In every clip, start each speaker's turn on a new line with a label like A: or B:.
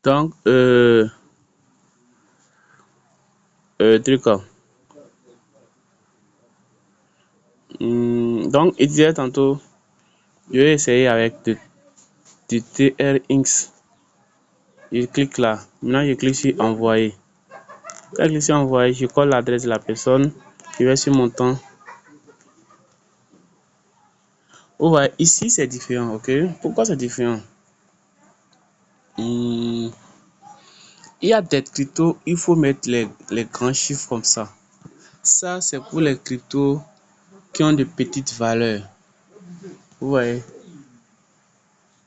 A: Donc, truc, donc, il disait tantôt, je vais essayer avec de TRX. Je clique là. Maintenant, je clique sur envoyer. Quand je clique sur envoyer, je colle l'adresse de la personne. Je vais sur mon temps. Vous voyez, ici, c'est différent, ok? Pourquoi c'est différent? Il y a des cryptos, il faut mettre les grands chiffres comme ça. Ça, c'est pour les cryptos qui ont de petites valeurs. Vous voyez?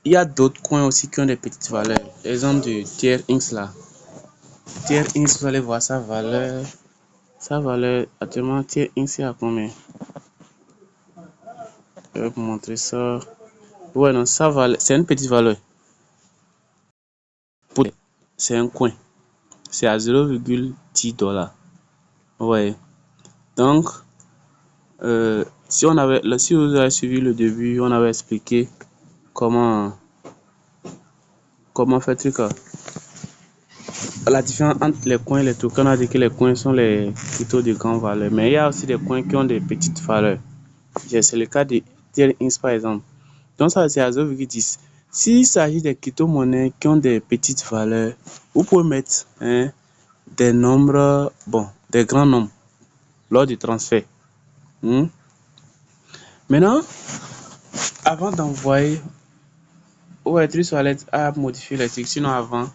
A: Il y a d'autres coins aussi qui ont des petites valeurs. Exemple de TRX là. TRX, vous allez voir sa valeur. Sa valeur, actuellement, TRX est à combien? Je vais vous montrer ça. Ouais, non, sa valeur, c'est une petite valeur. C'est un coin. C'est à 0,10 $. Ouais. Donc, si vous avez suivi le début, on avait expliqué comment faire truc. La différence entre les coins et les tokens, on a dit que les coins sont les cryptos de grande valeur. Mais il y a aussi des coins qui ont des petites valeurs. C'est le cas de TRX par exemple. Donc ça, c'est à 0,10. S'il s'agit des crypto-monnaies qui ont des petites valeurs, vous pouvez mettre des nombres, des grands nombres lors du transfert. Maintenant, avant d'envoyer, Trustwallet a modifié les trucs. Sinon, avant,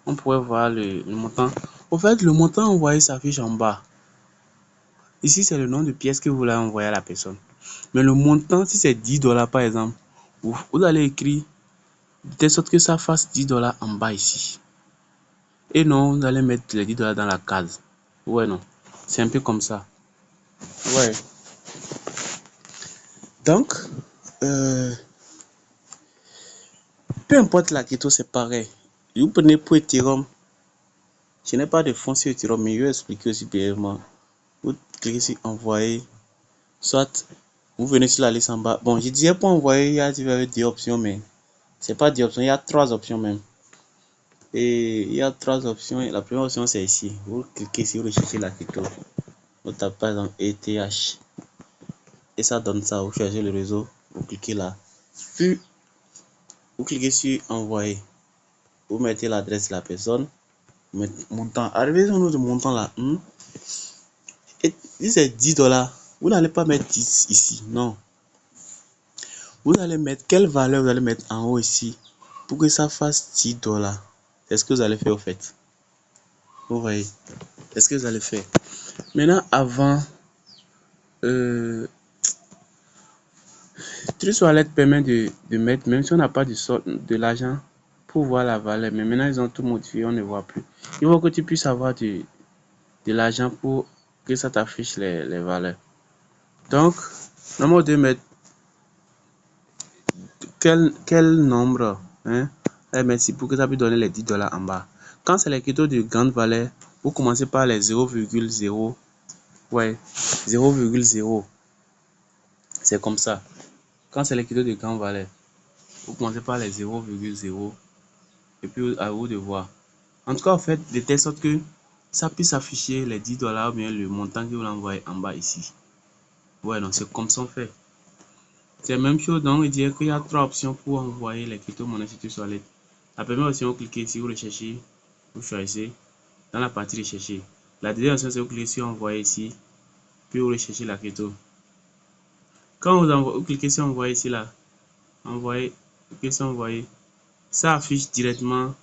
A: on pouvait voir le montant. Au fait, le montant envoyé s'affiche en bas. Ici, c'est le nom de pièce que vous voulez envoyer à la personne. Mais le montant, si c'est 10 $ par exemple, vous allez écrire de telle sorte que ça fasse 10 $ en bas ici. Et non, vous allez mettre les 10 $ dans la case. Ouais, non. C'est un peu comme ça. Ouais. Donc, peu importe la crypto, c'est pareil. Vous prenez pour Ethereum. Je n'ai pas de fonds sur Ethereum, mais je vais expliquer aussi brièvement. Vous cliquez sur envoyer. Soit vous venez sur la liste en bas. Bon, je disais pour envoyer, il y a des options, mais c'est pas des options, il y a 3 options même. Et il y a 3 options. La première option, c'est ici. Vous cliquez sur rechercher la crypto. Vous tapez par exemple ETH. Et ça donne ça. Vous cherchez le réseau. Vous cliquez là. Puis, vous cliquez sur envoyer. Vous mettez l'adresse de la personne. Vous mettez montant. Arrivez au nom de montant là. Et si c'est 10 $, vous n'allez pas mettre 10 ici. Non. Vous allez mettre quelle valeur vous allez mettre en haut ici pour que ça fasse 10 $. C'est ce que vous allez faire au fait. Vous voyez. C'est ce que vous allez faire. Maintenant, avant, Trustwallet permet de mettre, même si on n'a pas de l'argent, pour voir la valeur. Mais maintenant, ils ont tout modifié, on ne voit plus. Il faut que tu puisses avoir de l'argent pour que ça t'affiche les valeurs. Donc, normalement, de mettre quel nombre, merci pour que ça puisse donner les 10 $ en bas. Quand c'est les cryptos de grande valeur, vous commencez par les 0,0. Ouais, 0,0. C'est comme ça. Quand c'est les cryptos de grande valeur, vous commencez par les 0,0. Et puis à vous de voir. En tout cas, en fait, de telle sorte que ça puisse afficher les 10 $ ou bien le montant que vous l'envoyez en bas ici. Ouais, donc c'est comme ça on fait. C'est la même chose, donc il dirait qu'il y a 3 options pour envoyer les crypto-monnaies sur Trustwallet. La première option, vous cliquez ici, vous recherchez, vous choisissez dans la partie rechercher. La deuxième option, c'est vous cliquez sur envoyer ici, puis vous recherchez la crypto. Quand vous cliquez sur envoyer ici, là, envoyer, cliquez sur envoyer, ça affiche directement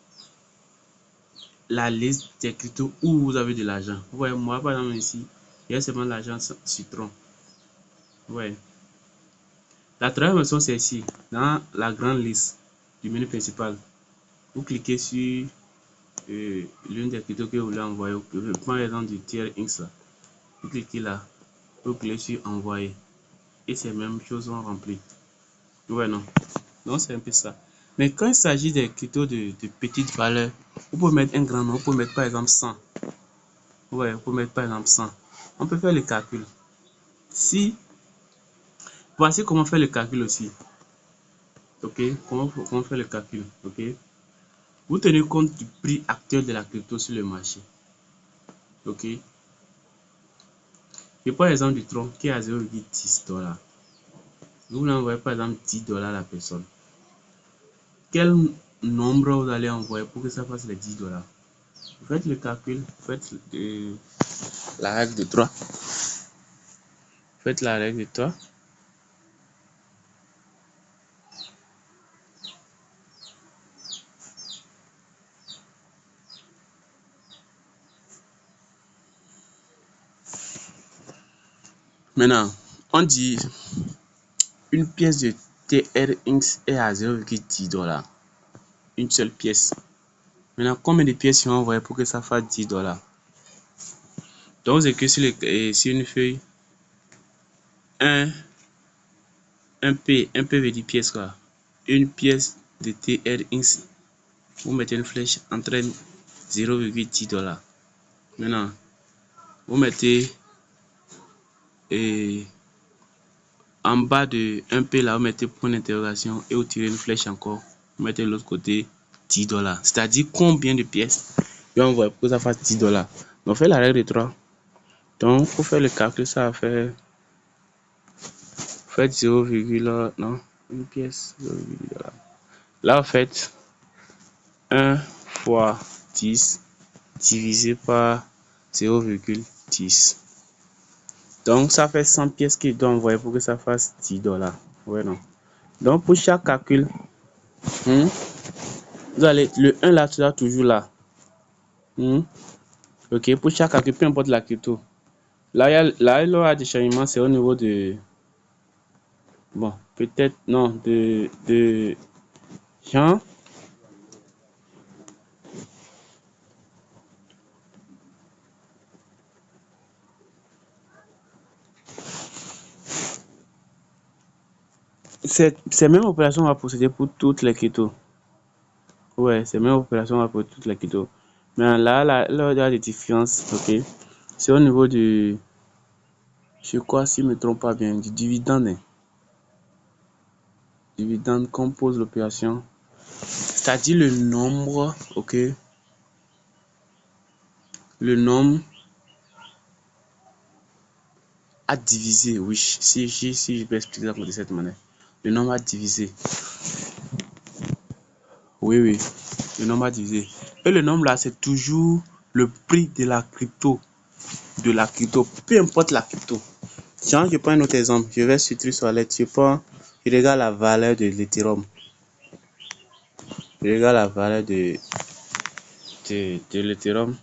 A: la liste des cryptos où vous avez de l'argent. Vous voyez, moi, par exemple, ici, il y a seulement l'argent Citron. Ouais. La troisième option, c'est ici, dans la grande liste du menu principal. Vous cliquez sur l'une des cryptos que vous voulez envoyer. Par exemple, du TRX là. Vous cliquez là. Vous cliquez sur envoyer. Et ces mêmes choses sont remplies. Ouais, non. Donc, c'est un peu ça. Mais quand il s'agit des cryptos de petites valeurs, vous pouvez mettre un grand nombre. Vous pouvez mettre par exemple 100. Ouais, vous pouvez mettre par exemple 100. On peut faire le calcul. Si, voici comment faire le calcul aussi. Ok, comment faire le calcul. Ok, Vous tenez compte du prix actuel de la crypto sur le marché. Ok. Je prends l'exemple du Tron qui est à 0,10 $. Vous voulez envoyer par exemple 10 $ à la personne. Quel nombre vous allez envoyer pour que ça fasse les 10 $? Vous faites le calcul, vous faites la règle de 3. Faites la règle de 3. Maintenant, on dit une pièce de TRX est à 0,10 $. Une seule pièce. Maintenant, combien de pièces sont envoyées pour que ça fasse 10 $? Donc, vous écrivez sur une feuille 1 P. 1 P veut dire pièce quoi. Une pièce de TRX. Vous mettez une flèche entre 0,10 $. Maintenant, vous mettez en bas de 1 P là, vous mettez point d'interrogation et vous tirez une flèche encore. Vous mettez de l'autre côté 10 $. C'est-à-dire combien de pièces on envoie pour que ça fasse 10 $. Donc, on fait la règle de 3. Donc, pour faire le calcul, ça va faire. Faites 0, non, une pièce, 0,10 $. Là, vous faites 1 fois 10 divisé par 0,10. Donc, ça fait 100 pièces qu'il doit envoyer pour que ça fasse 10 $. Ouais, non. Donc, pour chaque calcul, vous allez, le 1 là, sera toujours là. Ok, pour chaque calcul, peu importe la crypto. Là, il y aura des changements, c'est au niveau de. Bon, peut-être, non, de Jean. Ces mêmes opérations va procéder pour toutes les cryptos. Ouais, ces mêmes opérations va pour toutes les cryptos. Mais là, il y a des différences, ok. C'est au niveau du. Je crois, si je ne me trompe pas bien, du dividende. Dividende compose l'opération. C'est-à-dire le nombre, ok. Le nombre à diviser, oui. Si je peux expliquer ça de cette manière. Le nombre à diviser. Oui. Le nombre à diviser. Et le nombre là, c'est toujours le prix de la crypto. Peu importe la crypto. Tiens, je prends un autre exemple. Je vais sur Trustwallet. Je regarde la valeur de l'Ethereum. Je regarde la valeur de l'Ethereum.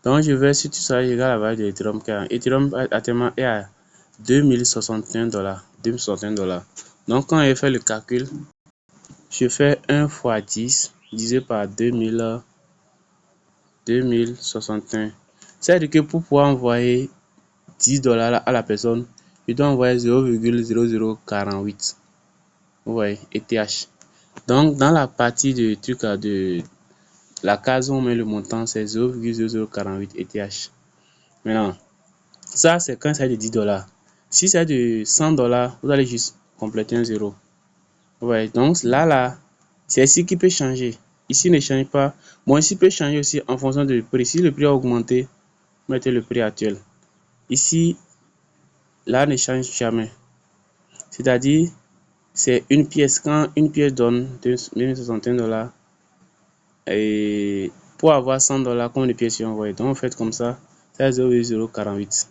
A: Donc, je vais sur Trustwallet, je regarde la valeur de l'Ethereum. Ethereum actuellement est à 2061 $. 2061 $. Donc, quand je fais le calcul, je fais 1 fois 10 divisé par 2061. C'est-à-dire que pour pouvoir envoyer 10 $ à la personne, je dois envoyer 0,0048. Vous voyez, ETH. Donc, dans la partie de truc de la case où on met le montant, c'est 0,0048 ETH. Maintenant, ça, c'est quand c'est de 10 $. Si c'est de 100 $, vous allez juste compléter un zéro. Vous voyez, donc là, c'est ici qui peut changer. Ici ne change pas. Bon, ici peut changer aussi en fonction du prix. Si le prix a augmenté, mettez le prix actuel. Ici, là ne change jamais. C'est-à-dire, c'est une pièce. Quand une pièce donne 2061 $, et pour avoir 100 $, combien de pièces sont envoyées? Donc, vous faites comme ça, c'est 0,048.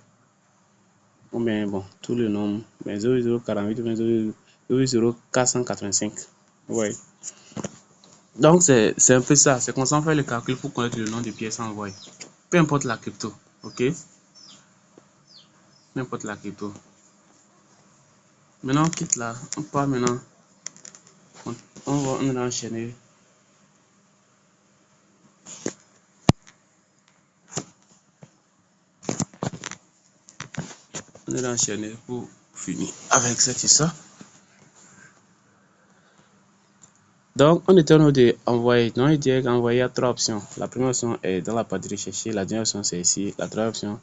A: Ou bien, bon, tout le nombre, 0,048 ou bien 0,0485. Ouais. Donc, c'est un peu ça. C'est qu'on s'en fait le calcul pour connaître le nombre de pièces envoyées. Peu importe la crypto. Ok? N'importe la crypto. Maintenant, on quitte là. On part maintenant. On va enchaîner. On va enchaîner pour finir avec cette histoire. Donc, on était en train d'envoyer. Donc, il dit qu'envoyer à 3 options. La première option est dans la partie recherchée. La deuxième option, c'est ici. La troisième option,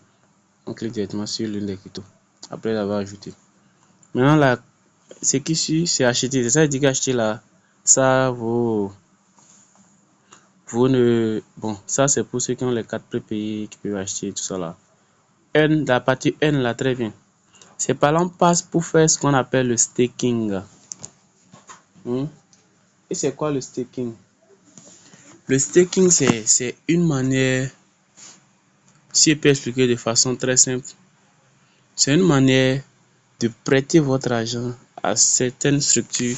A: On clique directement sur l'une des cryptos après l'avoir ajouté. Maintenant, là, ce qui suit, c'est acheter. C'est ça, il dit qu'acheter là, ça vaut. Vous ne. Bon, ça, c'est pour ceux qui ont les cartes prépayées qui peuvent acheter tout ça là. N, la partie N là, très bien. C'est par là on passe pour faire ce qu'on appelle le staking. Et c'est quoi le staking? Le staking, c'est une manière, si je peux expliquer de façon très simple, c'est une manière de prêter votre argent à certaines structures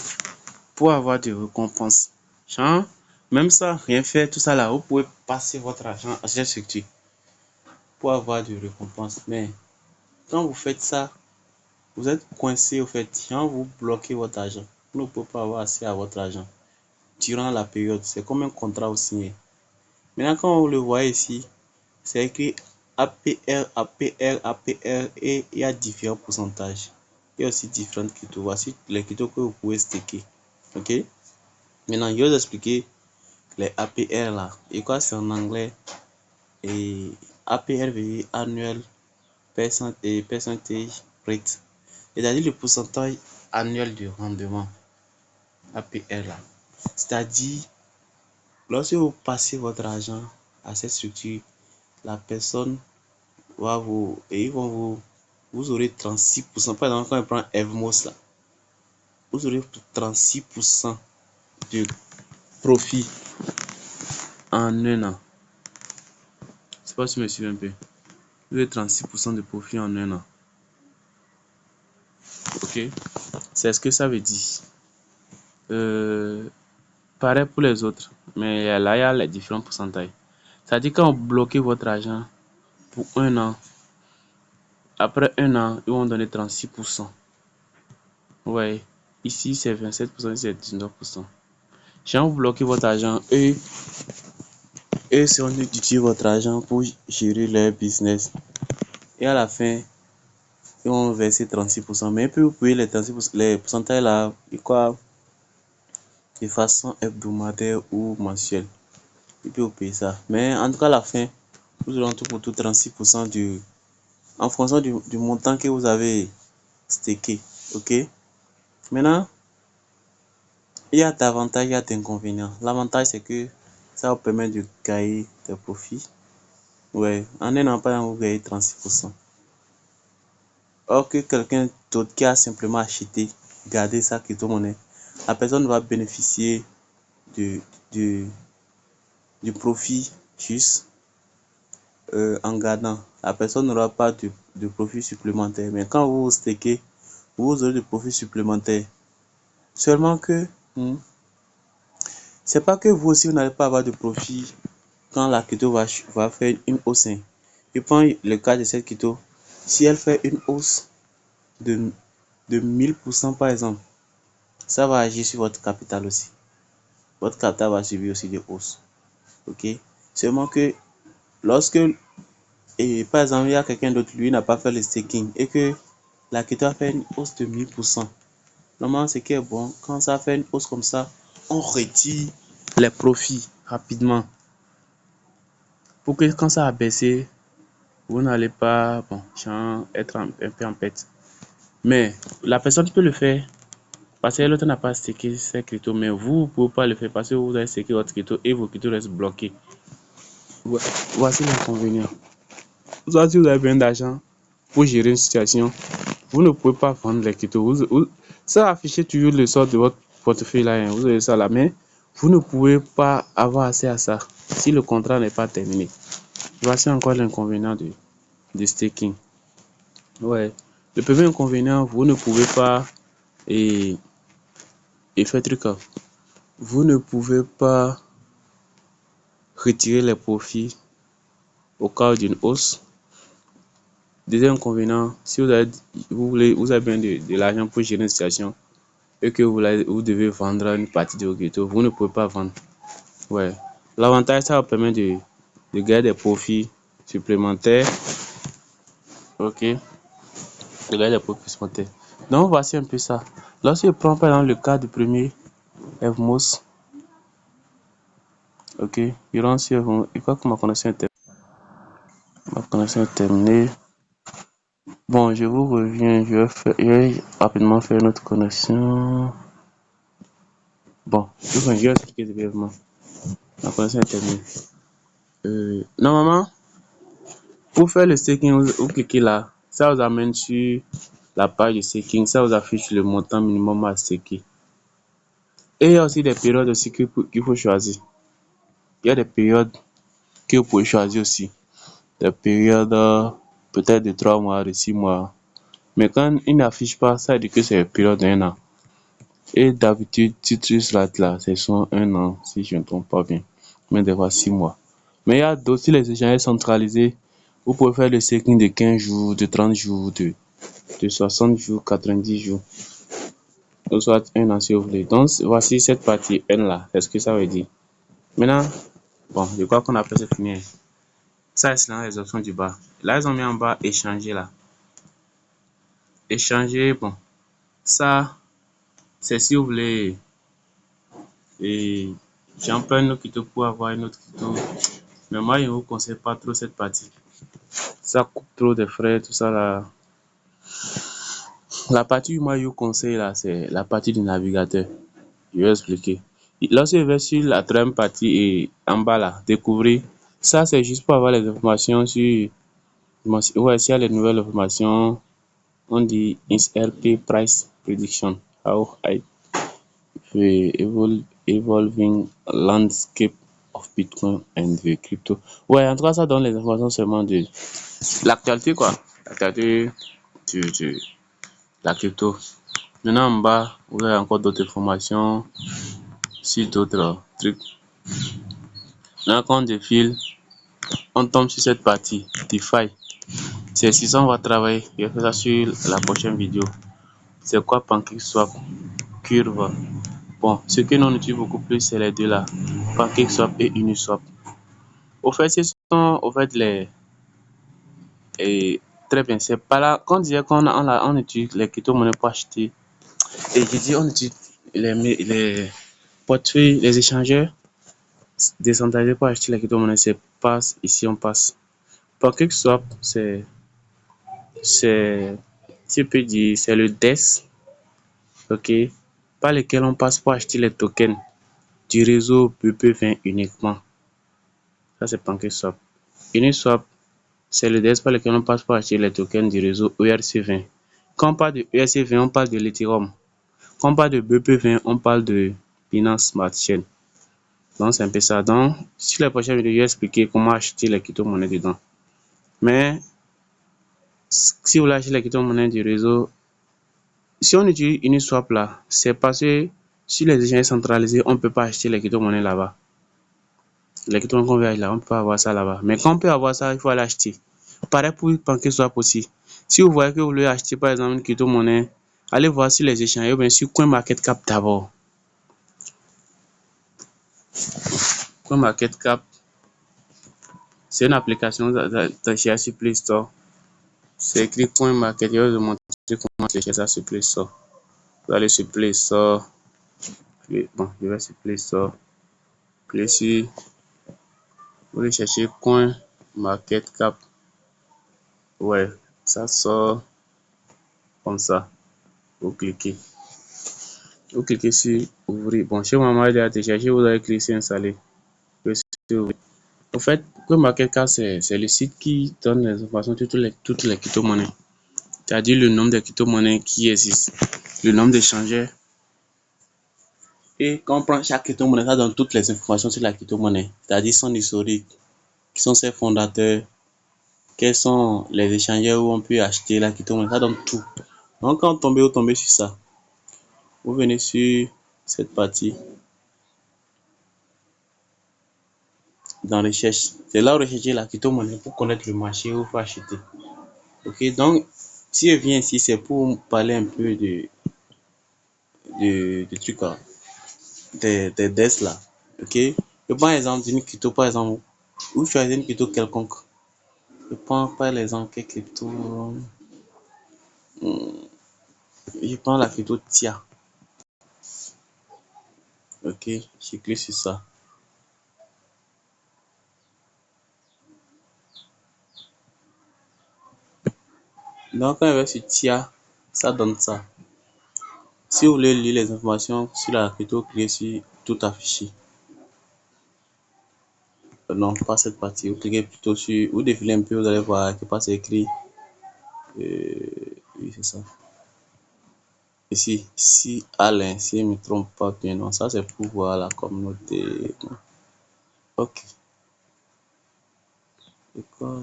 A: pour avoir des récompenses. Genre, même sans rien faire, tout ça là, vous pouvez passer votre argent à cette structure pour avoir des récompenses. Mais quand vous faites ça, vous êtes coincé au fait. Genre, vous bloquez votre argent. Vous ne pouvez pas avoir accès à votre argent durant la période. C'est comme un contrat au signé. Maintenant, quand vous le voyez ici, c'est écrit APR, APR, APR et il y a différents pourcentages. Il y a aussi différentes cryptos. Voici les cryptos que vous pouvez staker. Ok? Maintenant, je vais vous expliquer les APR là. Et quoi, c'est en anglais. Et APR veut dire annual percentage rate. C'est-à-dire le pourcentage annuel de rendement. APR là. C'est-à-dire, lorsque vous passez votre argent à cette structure, la personne va vous, et ils vont vous aurez 36%. Par exemple, quand on prend Evmos là, vous aurez 36% de profit en un an. Je sais pas si je me suis un peu. Vous avez 36% de profit en un an. Ok, c'est ce que ça veut dire. Pareil pour les autres, mais là il y a les différents pourcentages. C'est-à-dire quand vous bloquez votre argent pour un an, après un an, ils vont donner 36%. Ouais, ici c'est 27%, ici c'est 19%. Si vous bloquez votre argent, eux seront d'utiliser votre argent pour gérer leur business. Et à la fin, ils vont verser 36%. Mais puis vous pouvez les 36%, les pourcentages là, quoi, de façon hebdomadaire ou mensuelle. Et puis vous payez ça. Mais en tout cas, à la fin, vous aurez tout pour tout 36% en fonction du montant que vous avez stacké. Ok? Maintenant, il y a d'avantages, il y a d'inconvénients. L'avantage, c'est que ça vous permet de gagner des profits. Ouais, en un an, par exemple, vous gagnez 36%. Or que quelqu'un d'autre qui a simplement acheté, gardé sa crypto-monnaie, la personne va bénéficier du, du, du profit juste en gardant. La personne n'aura pas de profit supplémentaire. Mais quand vous stakez, vous aurez des profits supplémentaires. Seulement que, c'est pas que vous aussi, vous n'allez pas avoir de profit quand la crypto va faire une hausse. Je prends le cas de cette crypto. Si elle fait une hausse de 1000% par exemple, ça va agir sur votre capital aussi. Votre capital va subir aussi des hausses. Ok? Seulement que lorsque, et par exemple, il y a quelqu'un d'autre, lui, n'a pas fait le staking et que la crypto a fait une hausse de 1000%. Normalement, ce qui est bon, quand ça fait une hausse comme ça, on retire les profits rapidement. Pour que quand ça a baissé, vous n'allez pas, bon, être un peu en perte. Mais la personne peut le faire parce que l'autre n'a pas stacké ses cryptos, mais vous ne pouvez pas le faire parce que vous avez stacké votre crypto et vos cryptos restent bloqués. Voici l'inconvénient. Si vous avez besoin d'argent pour gérer une situation, vous ne pouvez pas vendre les cryptos. Ça affiche toujours le sort de votre portefeuille là, vous avez ça là, mais vous ne pouvez pas avoir accès à ça si le contrat n'est pas terminé. Voici encore l'inconvénient de staking. Ouais. Le premier inconvénient, vous ne pouvez pas et faire truc. Vous ne pouvez pas retirer les profits au cas d'une hausse. Deuxième inconvénient, si vous avez besoin de l'argent pour gérer une situation et que vous devez vendre une partie de vos cryptos, vous ne pouvez pas vendre. Ouais. L'avantage, ça vous permet de gagner des profits supplémentaires. Ok. De gagner des profits supplémentaires. Donc, voici un peu ça. Lorsque je prends par exemple le cas du premier Evmos, ok, il crois que ma connexion est terminée. Bon, je vous reviens, je vais rapidement faire notre connexion. Bon, je vais expliquer brièvement. La connexion est terminée. Normalement, pour faire le staking, vous cliquez là. Ça vous amène sur la page de staking. Ça vous affiche le montant minimum à staker. Et il y a aussi des périodes aussi qu'il faut choisir. Il y a des périodes que vous pouvez choisir aussi. Des périodes peut-être de 3 mois, de 6 mois. Mais quand il n'affiche pas, ça veut dire que c'est une période d'un an. Et d'habitude, tu rates là, c'est soit un an, si je ne me trompe pas bien. Mais des fois 6 mois. Mais il y a aussi les échanges centralisés. Vous pouvez faire le staking de 15 jours, de 30 jours, de 60 jours, 90 jours. Ou soit un an si vous voulez. Donc, voici cette partie N là. C'est ce que ça veut dire. Maintenant, bon, je crois qu'on a presque fini. Ça, c'est dans les options du bas. Là, ils ont mis en bas échanger là. Échanger, bon, ça, c'est si vous voulez. Et j'emprunt une autre crypto pour avoir une autre crypto. Mais moi, je ne vous conseille pas trop cette partie. Ça coupe trop de frais, tout ça là. La partie où moi, je vous conseille là, c'est la partie du navigateur. Je vais expliquer. Lorsque je vais sur la troisième partie et en bas là, découvrir, ça c'est juste pour avoir les informations sur. Ouais, s'il y a les nouvelles informations, on dit XRP Price Prediction. How I evolving landscape of Bitcoin and the crypto. Ouais, en tout cas, ça donne les informations seulement de l'actualité, quoi. L'actualité de la crypto. Maintenant, en bas, vous avez encore d'autres informations sur d'autres trucs. Là, quand on défile, on tombe sur cette partie, DeFi. C'est si ça, on va travailler. Je vais faire ça sur la prochaine vidéo. C'est quoi PancakeSwap, Curve? Bon, ce que l'on utilise beaucoup plus, c'est les deux là, PancakeSwap et Uniswap. Au fait, ce sont au fait les. Et très bien, c'est pas là. Quand on disait on utilise les crypto-monnaies pour acheter, et je dis on utilise les portefeuilles, les échangeurs décentralisés pour acheter les crypto-monnaies, c'est passe, ici on passe. PancakeSwap, c'est, tu peux dire, c'est le DES, ok, par lequel on passe pour acheter les tokens du réseau BP20 uniquement. Ça, c'est PancakeSwap. Uniswap, c'est le DES par lequel on passe pour acheter les tokens du réseau ERC20. Quand on parle de ERC20, on parle de l'Ethereum. Quand on parle de BP20, on parle de Binance Smart Chain. Donc, c'est un peu ça. Donc, sur la prochaine vidéo, je vais expliquer comment acheter les crypto-monnaies dedans. Mais, si vous voulez acheter les crypto-monnaies du réseau, si on utilise Uniswap là, c'est parce que sur les échanges centralisés, on ne peut pas acheter les crypto-monnaies là-bas. Les crypto-monnaies qu'on veut acheter là, on ne peut pas avoir ça là-bas. Mais quand on peut avoir ça, il faut aller acheter. Pareil pour PancakeSwap aussi. Si vous voyez que vous voulez acheter par exemple une crypto-monnaie, allez voir sur les échanges ou bien sur CoinMarketCap d'abord. CoinMarketCap, c'est une application d'achat sur Play Store. C'est écrit CoinMarket. Je vais vous montrer comment télécharger ça sur Play Store. Vous allez sur Play Store. Bon, je vais sur Play Store. Play sur. Vous allez chercher CoinMarketCap. Ouais, ça sort comme ça. Vous cliquez. Vous cliquez sur ouvrir. Bon, chez moi, j'ai déjà téléchargé. Vous allez cliquer sur installer. En fait, CoinMarketCap, c'est le site qui donne les informations sur toutes les crypto-monnaies. C'est-à-dire le nombre de crypto-monnaies qui existent, le nombre d'échangeurs. Et quand on prend chaque crypto-monnaie, ça donne toutes les informations sur la crypto-monnaie. C'est-à-dire son historique, qui sont ses fondateurs, quels sont les échangeurs où on peut acheter la crypto-monnaie. Ça donne tout. Donc quand vous tombez sur ça, vous venez sur cette partie dans recherche. C'est là où rechercher la crypto-monnaie pour connaître le marché où il faut acheter. Ok, donc si je viens ici, c'est pour parler un peu de trucs là, des DES là. Ok, je prends l'exemple d'une crypto, par exemple, ou choisir une crypto quelconque. Je prends par exemple quelle crypto. Je prends la crypto TIA. Ok, je clique sur ça. Donc, quand je vais sur TIA, ça donne ça. Si vous voulez lire les informations sur la crypto, cliquez sur tout affiché. Non, pas cette partie. Vous cliquez plutôt sur. Vous défilez un peu, vous allez voir quelque part c'est écrit. Oui, c'est ça. Ici, si Alain, si je ne me trompe pas bien, non, ça c'est pour voir la communauté. Ok. C'est quoi?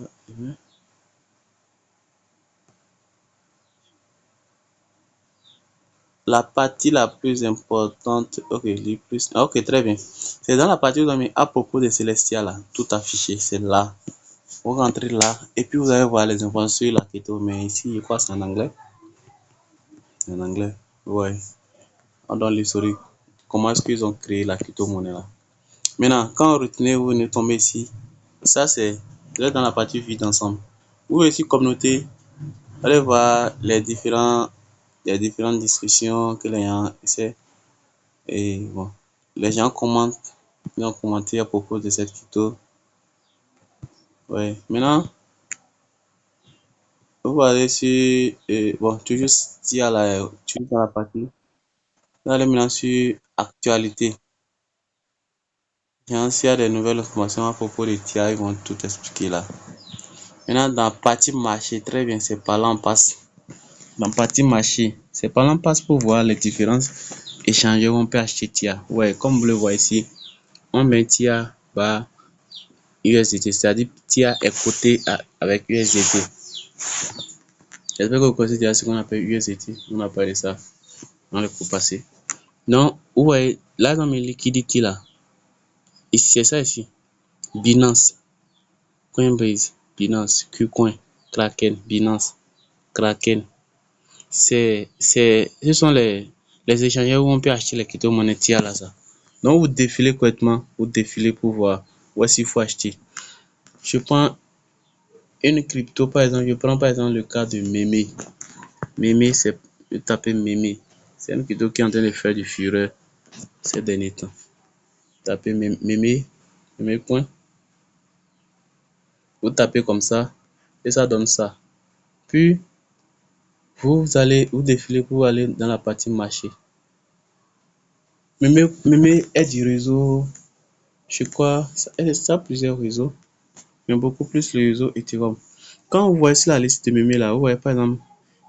A: La partie la plus importante, ok, les plus, ok, très bien. C'est dans la partie où vous avez mis à propos de Celestia là, tout affiché, c'est là. Vous rentrez là, et puis vous allez voir les informations sur la crypto, mais ici, je crois que c'est en anglais. En anglais, ouais. On donne l'historique. Comment est-ce qu'ils ont créé la crypto-monnaie là. Maintenant, quand vous venez tomber ici, ça c'est, vous êtes dans la partie vide ensemble. Vous voyez ici communauté, vous allez voir les différentes discussions que les gens essaient. Et bon, les gens commentent, ils ont commenté à propos de cette crypto. Ouais. Maintenant, vous allez sur, bon, toujours dire là, toujours dans la partie. Vous allez maintenant sur actualité. S'il y a des nouvelles informations à propos de TIA, ils vont tout expliquer là. Maintenant, dans la partie marché, très bien, c'est par là on passe. Dans la partie marché, c'est par là on passe pour voir les différences échangeurs où on peut acheter TIA. Ouais, comme vous le voyez ici, on met TIA bas USDT, c'est-à-dire TIA est coté avec USDT. J'espère que vous connaissez déjà ce qu'on appelle USDT. On a parlé de ça dans le cours passé. Donc, vous voyez, là, dans mes liquidités là, ici, c'est ça ici. Binance, Coinbase, Binance, KuCoin, Kraken, Binance, Kraken. Ce sont les échangeurs où on peut acheter les crypto-monnaies TIA là, ça. Donc, vous défilez correctement, vous défilez pour voir où est-ce qu'il faut acheter. Je prends une crypto, par exemple, je prends par exemple le cas de Mémé. Mémé, c'est, je tape Mémé. C'est une crypto qui est en train de faire du fureur ces derniers temps. Tapez Mémé, Mémé point. Vous tapez comme ça et ça donne ça. Puis, vous défilez pour aller dans la partie marché. Mémé est du réseau, je crois, ça a plusieurs réseaux, mais beaucoup plus le réseau Ethereum. Quand vous voyez sur la liste de Mémé là, vous voyez par exemple,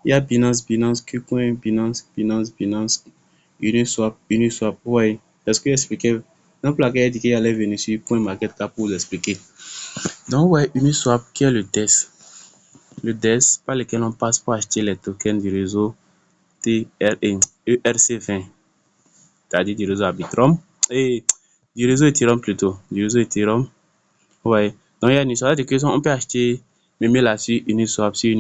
A: il y a Binance, KuCoin, Binance, Uniswap, vous voyez. Est-ce que j'expliquais? Donc, la gars a dit qu'il allait venir sur CoinMarketCap pour vous expliquer. Donc, ouais, Uniswap qui est le DES. Le DES par lequel on passe pour acheter les tokens du réseau ERC20, c'est-à-dire du réseau Arbitrum, et du réseau Ethereum plutôt, du réseau Ethereum. Ouais. Donc, il y a Uniswap, on peut acheter, même là sur Uniswap, sur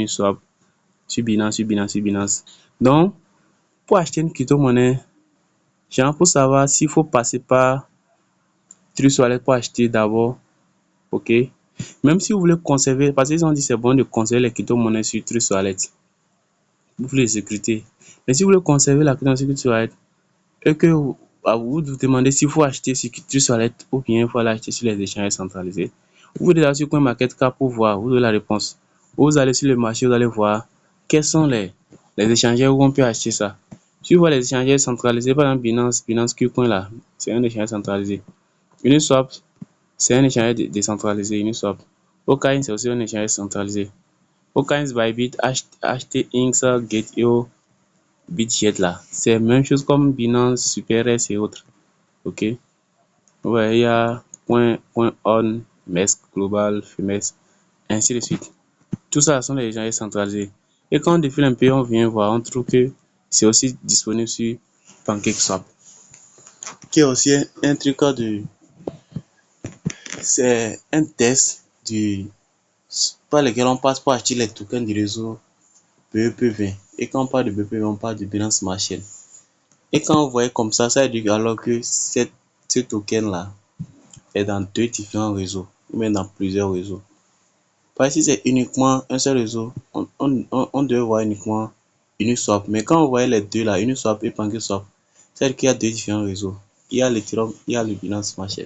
A: Binance. Donc, pour acheter une crypto-monnaie, genre pour savoir s'il faut passer par Trust Wallet pour acheter d'abord, ok? Même si vous voulez conserver, parce qu'ils ont dit c'est bon de conserver les crypto-monnaies sur Trust Wallet, vous voulez les sécurités. Mais si vous voulez conserver la crypto sur Trust Wallet, et que vous demandez s'il faut acheter sur Trust Wallet ou bien il faut aller acheter sur les échanges centralisés, vous allez sur CoinMarketCap pour voir, vous avez la réponse. Vous allez sur le marché, vous allez voir quels sont les échangeurs où on peut acheter ça. Si vous voyez les échangeurs centralisés, par exemple Binance KuCoin là, c'est un échangeur centralisé. Uniswap, c'est un échangeur décentralisé, Uniswap. Okain, c'est aussi un échangeur centralisé. Okain, Bybit, HT Inc, Gate.io, Bitget là, c'est la même chose comme Binance, SuperS et autres. Ok. Ouais, il y a .on, MESC, Global, FEMES, ainsi de suite. Tout ça sont les échangeurs centralisés. Et quand on défile un peu, on vient voir, on trouve que c'est aussi disponible sur PancakeSwap, qui est aussi un truc c'est un test par lequel on passe pour acheter les tokens du réseau BEP20. Et quand on parle de BEP20, on parle de Binance Smart Chain. Et quand vous voyez comme ça veut dire alors que ce token-là est dans deux différents réseaux, ou même dans plusieurs réseaux. Parce que si c'est uniquement un seul réseau, on doit voir uniquement Uniswap. Mais quand vous voyez les deux là, Uniswap et PancakeSwap, c'est-à-dire qu'il y a deux différents réseaux. Il y a l'Ethereum, il y a le Binance Smart Chain.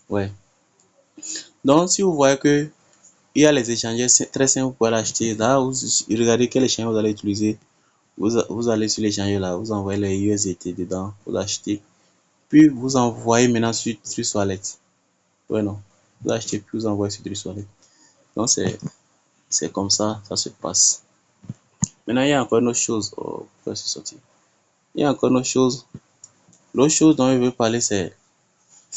A: Ouais. Donc, si vous voyez que il y a les échangeurs très simples, vous pouvez l'acheter. Là, vous regardez quel échangeur vous allez utiliser. Vous allez sur l'échangeur là, vous envoyez les USDT dedans, vous achetez. Puis vous envoyez maintenant sur Trust Wallet. Ouais, non. Vous achetez puis vous envoyez sur Trust Wallet. Donc c'est comme ça se passe. Maintenant, il y a encore une autre chose. Oh, pourquoi c'est sorti? Il y a encore une autre chose. L'autre chose dont je veux parler, c'est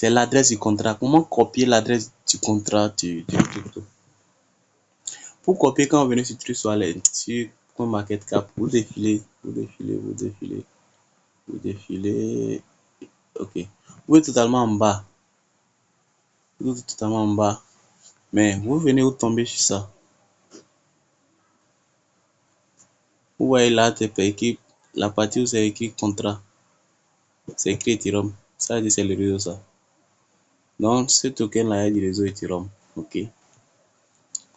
A: l'adresse du contrat. Comment copier l'adresse du contrat du crypto? Pour copier, quand vous venez sur Trust Wallet, sur CoinMarketCap, vous défilez. Ok. Vous êtes totalement en bas. Mais vous venez, vous tombez sur ça. Vous voyez là, c'est écrit, la partie où c'est écrit contrat. C'est écrit Ethereum. Ça dit c'est le réseau ça. Donc ce token là est du réseau Ethereum. Ok.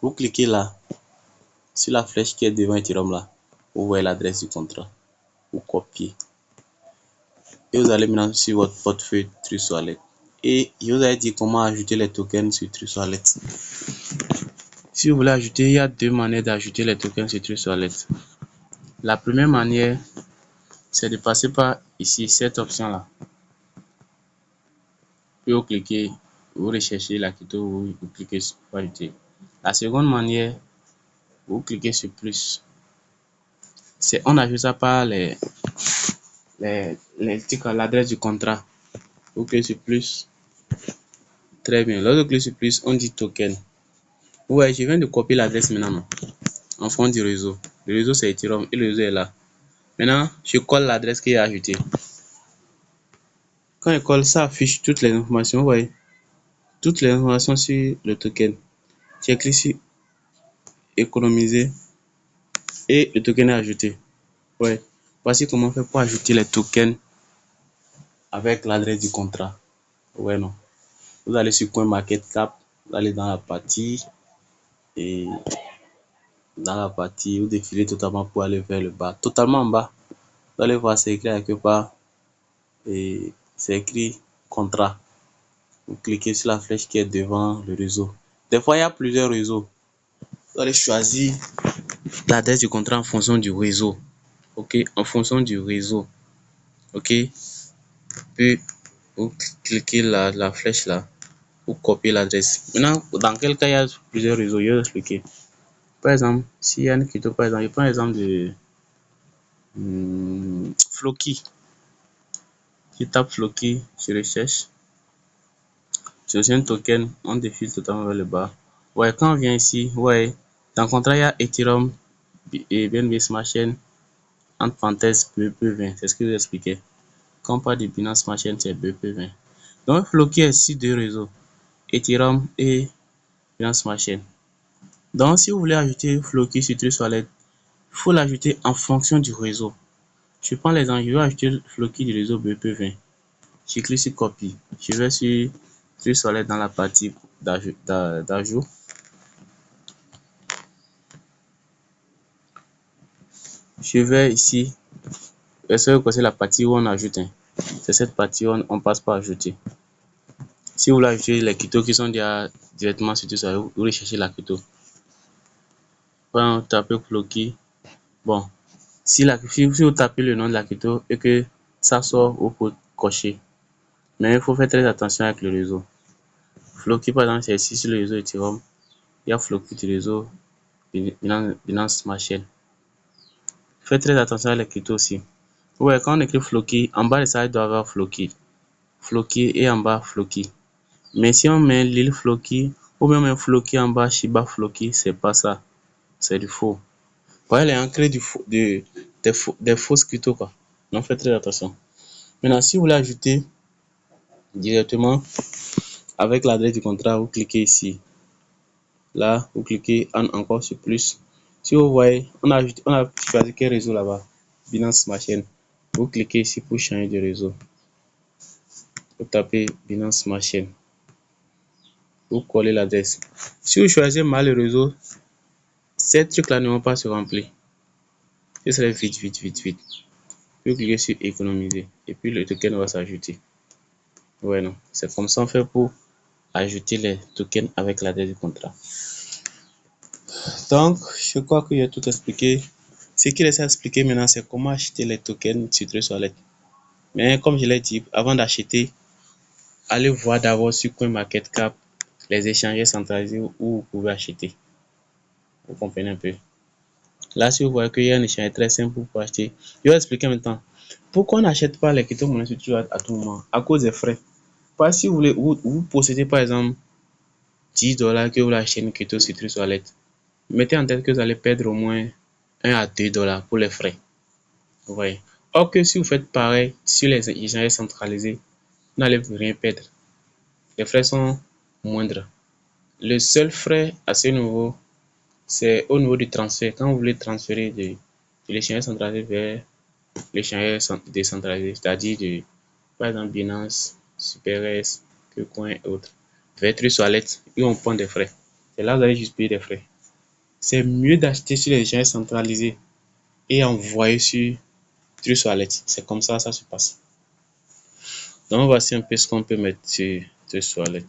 A: Vous cliquez là, sur la flèche qui est devant Ethereum là. Vous voyez l'adresse du contrat. Vous copiez. Et vous allez maintenant sur votre portefeuille Trust Wallet. Et je vous ai dit comment ajouter les tokens sur Trust Wallet. Si vous voulez ajouter, il y a deux manières d'ajouter les tokens sur Trust Wallet. La première manière, c'est de passer par ici, cette option là. Puis vous cliquez, vous recherchez la crypto, vous cliquez sur ajouter. La seconde manière, vous cliquez sur plus. On ajoute ça par l'adresse du contrat. Vous cliquez sur plus. Très bien. Lorsque vous cliquez sur plus, on dit token. Ouais, je viens de copier l'adresse maintenant, en fond du réseau. Le réseau c'est Ethereum et le réseau est là. Maintenant, je colle l'adresse qui est ajoutée. Quand je colle, ça affiche toutes les informations. Vous voyez, toutes les informations sur le token. J'ai cliqué sur économiser et le token est ajouté. Ouais. Voici comment on fait pour ajouter les tokens avec l'adresse du contrat. Ouais, non. Vous allez sur CoinMarketCap, vous allez dans la partie et vous défilez totalement pour aller vers le bas. Totalement en bas, vous allez voir c'est écrit quelque part et c'est écrit contrat. Vous cliquez sur la flèche qui est devant le réseau. Des fois, il y a plusieurs réseaux. Vous allez choisir l'adresse du contrat en fonction du réseau. Ok, en fonction du réseau. Ok, puis vous cliquez la flèche là pour copier l'adresse. Maintenant, dans quel cas il y a plusieurs réseaux, je vais expliquer. Par exemple, s'il y a une crypto, par exemple, je prends l'exemple de Floki. Je tape Floki, je recherche. C'est un token, on défile totalement vers le bas. Ouais, quand on vient ici, ouais, dans le contrat, il y a Ethereum et BNB Smart Chain, entre parenthèses BEP20. C'est ce que je vous expliquais. Quand on parle de Binance Smart Chain, c'est BEP20. Donc, Floki est sur deux réseaux, Ethereum et Binance Smart Chain. Donc, si vous voulez ajouter Floki sur Trust Wallet, il faut l'ajouter en fonction du réseau. Je prends l'exemple, je vais ajouter Floki du réseau BEP20. Je clique sur copie. Je vais sur Trust Wallet dans la partie d'ajout. Je vais ici. Est-ce que vous connaissez la partie où on ajoute? C'est cette partie où on passe par ajouter. Si vous voulez ajouter les cryptos qui sont directement sur Trust Wallet, vous recherchez la crypto. Quand vous tapez Floki, bon, si vous tapez le nom de la crypto et que ça sort, vous pouvez cocher. Mais il faut faire très attention avec le réseau. Floki, par exemple, c'est ici sur le réseau Ethereum. Il y a Floki du réseau Binance Smart Chain. Faites très attention avec les cryptos aussi. Ouais, quand on écrit Floki, en bas de ça, il doit y avoir Floki. Floki et en bas Floki. Mais si on met l'île Floki ou même un Floki en bas, Shiba Floki, c'est pas ça. C'est du faux. Voyez les ancrés des fausses cryptos, quoi. Donc faites très attention. Maintenant, si vous voulez ajouter directement avec l'adresse du contrat, vous cliquez ici. Là, vous cliquez encore sur plus. Si vous voyez, on a choisi quel réseau là-bas. Binance Smart Chain. Vous cliquez ici pour changer de réseau. Vous tapez Binance Smart Chain. Vous collez l'adresse. Si vous choisissez mal le réseau, ces trucs-là ne vont pas se remplir. Ce serait vite. Puis vous cliquez sur économiser. Et puis le token va s'ajouter. Ouais, non. C'est comme ça on fait pour ajouter les tokens avec l'adresse du contrat. Donc, je crois que j'ai tout expliqué. Ce qu'il essaie d'expliquer maintenant, c'est comment acheter les tokens sur Trust Wallet. Mais comme je l'ai dit, avant d'acheter, allez voir d'abord sur CoinMarketCap les échangeurs centralisés où vous pouvez acheter. Vous comprenez un peu. Là, si vous voyez qu'il y a un échange très simple pour acheter, je vais expliquer maintenant. Pourquoi on n'achète pas les crypto-monnaies sur Trust Wallet à tout moment? À cause des frais. Parce que si vous voulez, vous possédez par exemple $10 que vous voulez acheter une crypto sur Trust Wallet, mettez en tête que vous allez perdre au moins 1 à 2 dollars pour les frais. Vous voyez. Or que si vous faites pareil sur les échanges centralisés, vous n'allez rien perdre. Les frais sont moindres. Le seul frais à ce niveau, c'est au niveau du transfert. Quand vous voulez transférer de l'échange centralisé vers l'échange décentralisé, c'est-à-dire par exemple Binance, SuperS, KuCoin et autres, vers Trust Wallet, où on prend des frais. C'est là que vous allez juste payer des frais. C'est mieux d'acheter sur les échanges centralisés et envoyer sur Trust Wallet. C'est comme ça se passe. Donc voici un peu ce qu'on peut mettre sur Trust Wallet.